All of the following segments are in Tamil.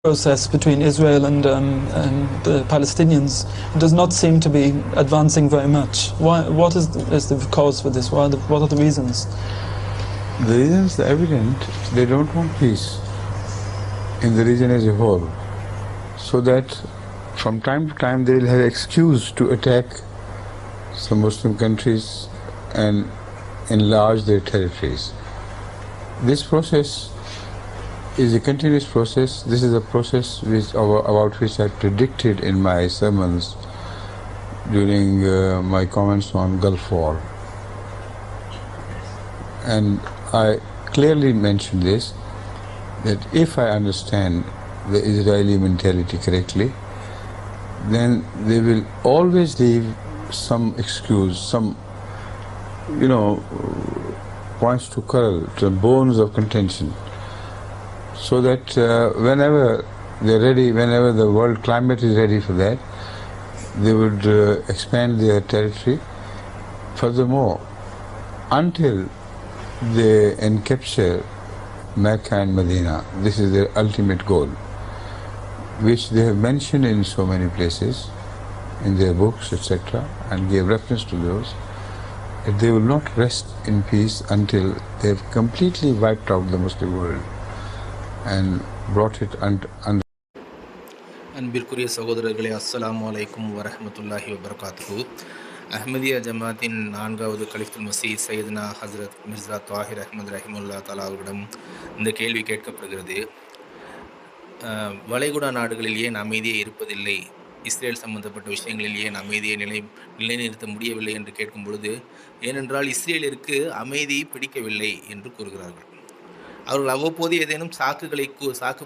process between Israel and the Palestinians does not seem to be advancing very much. What is the cause for this? What are the reasons? The reasons are evident. They don't want peace in the region as a whole, so that from time to time they will have excuse to attack some Muslim countries and enlarge their territories. This process is a continuous process. This is a process about which I predicted in my sermons during my comments on Gulf War. And I clearly mentioned this, that if I understand the Israeli mentality correctly, then they will always leave some excuse, some, points to quarrel, to bones of contention, so that whenever they're ready, whenever the world climate is ready for that, they would expand their territory furthermore until they encapture Mecca and Medina. This is their ultimate goal, which they have mentioned in so many places, in their books, etc., and gave reference to those, that they will not rest in peace until they have completely wiped out the Muslim world and brought it under. அன்பிற்குரிய சகோதரர்களே, அஸ்ஸலாமு அலைக்கும் வரஹ்மத்துல்லாஹி வபரகாத்துஹு. அஹ்மதியா ஜமாத்தின் 4வது கலிஃபுல் மசீஹ் சையதுனா ஹஸ்ரத் மிர்சா தாஹிர் அஹ்மத் ரஹிமுல்லா தஆலா அவர்களிடம் இந்த கேள்வி கேட்கப்படுகிறது. வளைகுடா நாடுகளில் ஏன் அமைதியே இருப்பதில்லை, இஸ்ரேல் சம்பந்தப்பட்ட விஷயங்களில் ஏன் அமைதியை நிலைநிறுத்த முடியவில்லை என்று கேட்கும் பொழுது, ஏனென்றால் இஸ்ரேலிற்கு அமைதி பிடிக்கவில்லை என்று கூறுகிறார்கள். அவர்கள் அவ்வப்போது ஏதேனும் சாக்கு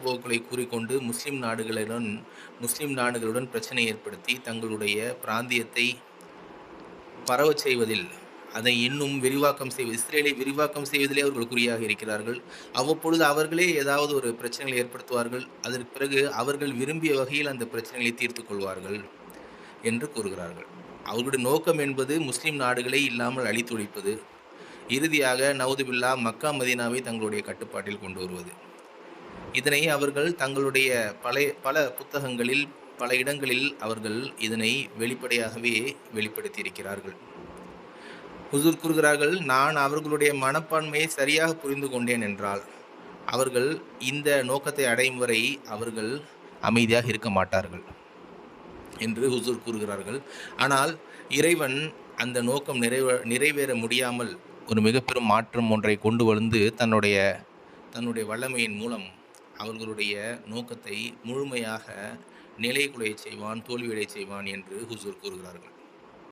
போக்குகளை கூறிக்கொண்டு முஸ்லிம் நாடுகளுடன் பிரச்சனை ஏற்படுத்தி தங்களுடைய பிராந்தியத்தை பரவச் செய்வதில், அதை இன்னும் இஸ்ரேலை விரிவாக்கம் செய்வதிலே அவர்கள் குறியாக இருக்கிறார்கள். அவ்வப்பொழுது அவர்களே ஏதாவது ஒரு பிரச்சனைகளை ஏற்படுத்துவார்கள். அதற்கு பிறகு அவர்கள் விரும்பிய வகையில் அந்த பிரச்சனைகளை தீர்த்து கொள்வார்கள் என்று கூறுகிறார்கள். அவர்களுடைய நோக்கம் என்பது முஸ்லிம் நாடுகளை இல்லாமல் அழித்தொழிப்பது, இறுதியாக நவுதுபில்லா மக்கா மதீனாவை தங்களுடைய கட்டுப்பாட்டில் கொண்டு வருவது. இதனை அவர்கள் தங்களுடைய பல புத்தகங்களில், பல இடங்களில் அவர்கள் இதனை வெளிப்படையாகவே வெளிப்படுத்தியிருக்கிறார்கள். ஹுசூர் கூறுகிறார்கள், நான் அவர்களுடைய மனப்பான்மையை சரியாக புரிந்து கொண்டேன் என்றால் அவர்கள் இந்த நோக்கத்தை அடையும் வரை அவர்கள் அமைதியாக இருக்க மாட்டார்கள் என்று ஹுசூர் கூறுகிறார்கள். ஆனால் இறைவன் அந்த நோக்கம் நிறைவேற முடியாமல் ஒரு மிகப்பெரும் மாற்றம் ஒன்றை கொண்டு வந்து தன்னுடைய வல்லமையின் மூலம் அவர்களுடைய நோக்கத்தை முழுமையாக நிலைகுலைய செய்வான், தோல்வியடை செய்வான் என்று ஹுசூர் கூறுகிறார்கள்.